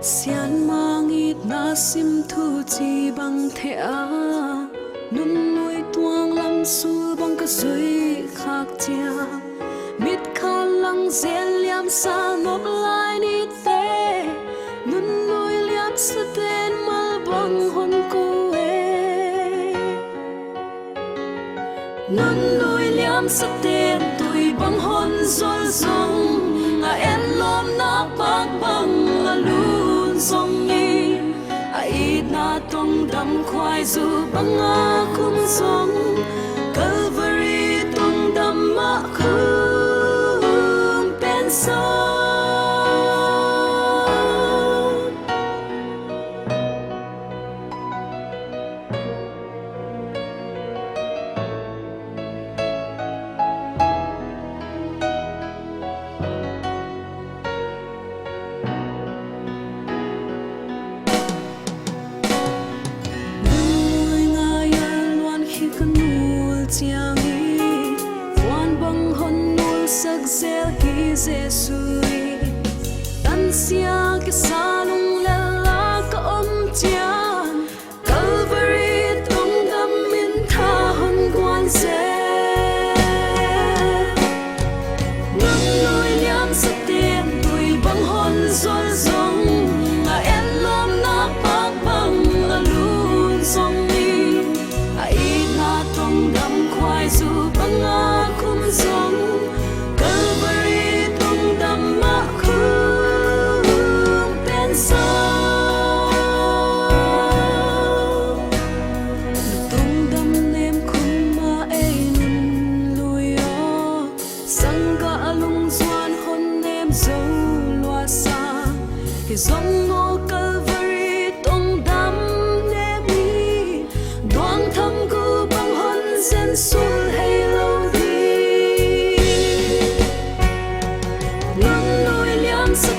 Sian mangit na sim thu chi bang thea nun nuôi tuang lam sul bang ka zui khak chia mit kha lang zel liam sa nok lai ni te nun nuôi liam sa ten mal bang hon ko e nun nuôi liam sa ten tui bang hon zol zong nga en lom na pak bang la lun song ni ai na tong dam khoai zu bang a kum song Calvary tong dam ma khum pen song chiang hi quan bang hon nul sak zel hi jesui tan sia ke salung la la ka om chian Calvary tong dam min tha hon quan se nang loi liam sa ten tui bang hon zol zong nga en lom na pak bang la lun song ni ai na tong dam khoai zu bang a kum song Calvary tong dam ma khum pen song tong dam nem khum ma ei nun lui o sang ga alung zuan hon nem zo lua sa ki zong ngo Calvary tong dam nem ni doang tham ku bang hon zen sul hay lâu đi nắng nỗi liam sắc